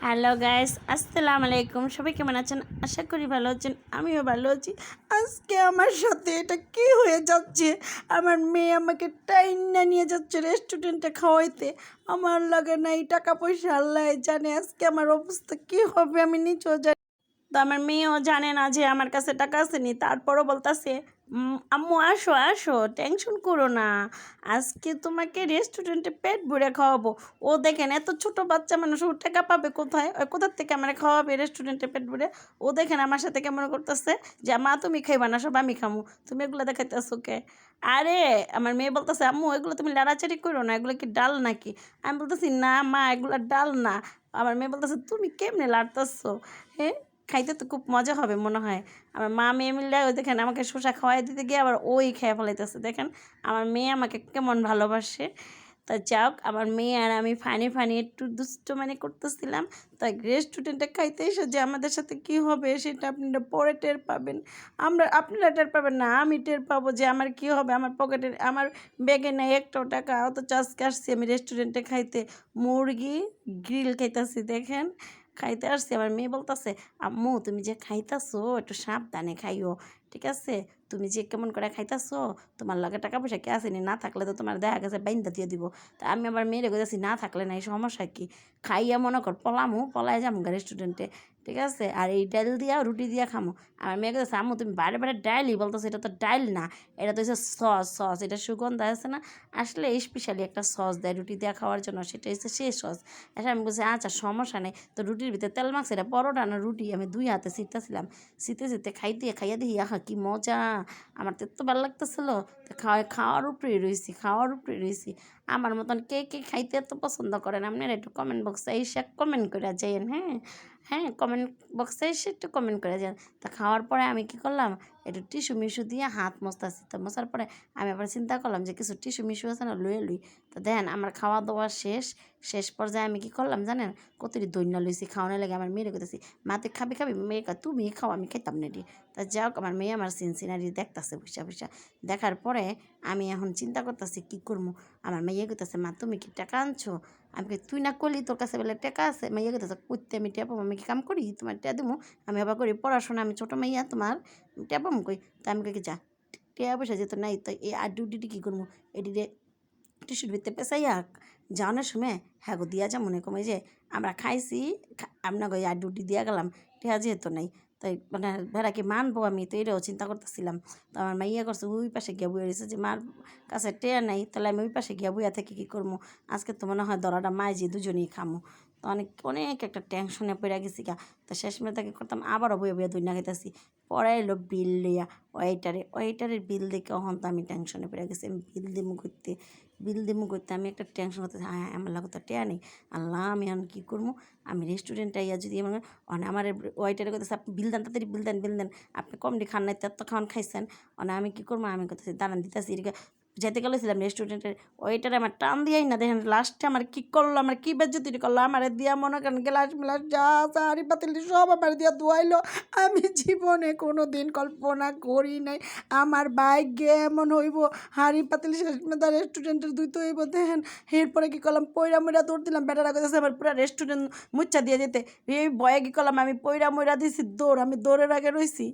Hello guys, আসসালামু আলাইকুম। সবাই কেমন আছেন? আশা করি ভালো আছেন। আমিও ভালো আছি। আজকে আমার সাথে এটা কি হয়ে যাচ্ছে? আমার মেয়ে আমাকে টাইনা নিয়ে যাচ্ছে রেস্টুরেন্টে খাওয়াইতে। আমার লাগে নাই টাকা পয়সা, আল্লাহ জানে আজকে আমার অবস্থা কি হবে আমি নিজেও জানি। তো আমার মেয়েও জানে না যে আমার কাছে টাকা আসেনি, তারপরও বলতেছে আম্মু আসো আসো, টেনশন করো না, আজকে তোমাকে রেস্টুরেন্টে পেট ভরে খাওয়াবো। ও দেখেন এত ছোট বাচ্চা মানুষ, ও টাকা পাবে কোথায়? কোথার থেকে আমার খাওয়াবে রেস্টুরেন্টে পেট ভরে? ও দেখেন আমার সাথে কেমন করতেছে যে মা তুমি খাইবা না, সব আমি খামু, তুমি এগুলো দেখাইতেছো কে? আরে আমার মেয়ে বলতেছে আম্মু এগুলো তুমি লাড়াচাড়ি করো না, এগুলো কি ডাল নাকি? আমি বলতেছি না মা, এগুলো ডাল না। আমার মেয়ে বলতেছে তুমি কেমনে লাড়তেছো? হ্যাঁ, খাইতে তো খুব মজা হবে মনে হয়। আমার মা মেয়ে মিলে ওই দেখেন আমাকে শসা খাওয়াই দিতে গিয়ে আবার ওই খেয়ে ফেলাইতেছে। দেখেন আমার মেয়ে আমাকে কেমন ভালোবাসে। তা যাক, আমার মেয়ে আর আমি ফানি ফানি একটু দুষ্টুমানি করতেছিলাম। তাই রেস্টুরেন্টে খাইতে এসে যে আমাদের সাথে কি হবে সেটা আপনারা পরে টের পাবেন। আপনারা টের পাবেন না, আমি টের পাবো যে আমার কি হবে। আমার পকেটের আমার ব্যাগে নেই একটাও টাকা, অথচ আজকে আসছি আমি রেস্টুরেন্টে খাইতে। মুরগি গ্রিল খাইতেছি দেখেন, খাইতে আসছি। আমার মেয়ে বলতেছে আম্মু তুমি যে খাইতেছো একটু সাবধানে খাইও, ঠিক আছে? তুমি যে কেমন করে খাইতেছো, তোমার লগে টাকা পয়সা কে আসেনি, না থাকলে তো তোমার দেখা গেছে বাইন্দা দিয়ে দিব। তা আমি আবার মেয়েরে কইতেছি না থাকলে নাই সমস্যা কি, খাইয়া মনে কর পলাই যাবো রেস্টুরেন্টে, ঠিক আছে? আর এই ডাল দিয়া রুটি দিয়া খামো। আমার মেয়ে কইতেছে আম্মু তুমি বারে বারে ডাইলই বলতেছো, এটা তো ডাইল না, এটা তো হচ্ছে সস, এটা সুগন্ধ আছে না, আসলে স্পেশালি একটা সস দেয় রুটি দিয়া খাওয়ার জন্য, সেটা হচ্ছে সেই সস। আচ্ছা আমি বলছি আচ্ছা সমস্যা নেই। তো রুটির ভিতরে তেল মাখছে, এটা পরোটা না রুটি, আমি দুই হাতে ছিটতেছিলাম, ছিটতে খাইয়া দেখি আহা কি মজা। আমার তো এত ভালো লাগতেছিল। তো খাওয়ার উপরে রয়েছি। আমার মতন কে কে খাইতে এত পছন্দ করেন আপনারা একটু কমেন্ট বক্সে এসে কমেন্ট করে যাইন। হ্যাঁ হ্যাঁ, কমেন্ট বক্সে এসে একটু কমেন্ট করে যান। তা খাওয়ার পরে আমি কি করলাম, একটু টিস্যু মিশু দিয়ে হাত মুছতেছি। তো মোছার পরে আমি আবার চিন্তা করলাম যে কিছু টিস্যু মিশু আছে না, লুয়ে লুই। তো দেখেন আমার খাওয়া দাওয়া শেষ পর্যায়ে আমি কি করলাম জানেন, কতটি দৈন্য লইছি খাওয়ানোর লাগে। আমার মেয়েরে কইতেছি মা তুই খাবি, মেয়ে তুমি খাও, আমি খাইতাম না রে। তা যাক, আমার মেয়ে আমার সিনসিনারি দেখতেছে বসা দেখার পরে আমি এখন চিন্তা করতেছি কী করবো। আমার মেয়ে কইতেছে মা তুমি কি টাকা আনছো? আমি কই তুই না করলি তোর কাছে বলে টাকা আছে? মেয়ে কইতেছে করতে আমি ট্যাপাম, আমি কি কাম করি তোমার ট্যা দেবো? আমি আবার করি পড়াশোনা, আমি ছোটো মাইয়া তোমার ট্যাপাম কই? তা আমি কই যা, টিয়া পয়সা যেত নাই তো এই আর ডিউটিটি কী করবো, এটিরে টিস্যুর ভিতরে পেঁচাইয়া যাওয়ানোর সময় হ্যাঁ গো দিয়া যা মনে কমে যে আমরা খাইছি, আপনার গো আর ডিউটি দিয়া গেলাম, টিয়া যেহেতু নাই। তাই মানে ভেড়া কি মানবো, আমি তো এটাও চিন্তা করতেছিলাম। তো আমার মাইয়া করছে ওই পাশে গিয়া বইয়া রয়েছে যে মার কাছে টেয়া নাই, তাহলে আমি ওই পাশে গিয়া বইয়া থেকে কী করবো। আজকে তো মনে হয় দরাটা মায় যে দুজনেই খামো। তো অনেক অনেক একটা টেনশনে পড়ে গেছি গা। তো শেষমেশ তাকে করতাম আবারও বইয়া বইয়া দুই না খাইতেছি। পরে এলো বিল লইয়া ওয়েটারের বিল দেখে তখন তো আমি টেনশনে পড়ে গেছি। আমি বিল দিমু করতে আমি একটা টেনশন হতে হ্যাঁ হ্যাঁ আমার লাগে তো টেয়া নেই, আল্লাহ আমি এখন কী করবো। আমি রেস্টুরেন্টে ইয়া যদি আমার ওয়েটারে করতেছে আপনি বিল দেন, তাড়াতাড়ি বিল দেন, আপনি কমটি খান নাই তো খাওয়ান খাইছেন। আমি কী করবো, আমি করতেছি দাঁড়ান দিতেছি এদিকে যেতে গেলেছিলাম রেস্টুরেন্টের ওয়েটারে আমার টান দিয়াই না, দেখেন লাস্টে আমার কী করলো, আমার কী বেজ্জতি করলো, আমার দিয়া মনে করেন গ্লাস মিলাস যা আছে হাঁড়ি পাতিল সব আমার দিয়া ধোয়াইলো। আমি জীবনে কোনো দিন কল্পনা করি নাই আমার ভাগ্যে এমন হইব, হাঁড়ি পাতিল শেষ মেধা রেস্টুরেন্টের ধুইতে হইব। দেখেন এরপরে কী করলাম, পয়রা ময়রা দৌড় দিলাম, বেটারা কইতেছে আমার পুরো রেস্টুরেন্ট মুচ্ছা দিয়ে যেতে। এই ভয়ে কী করলাম, আমি পয়রা ময়রা দিছি দৌড়, আমি দৌড়ের আগে রইছি।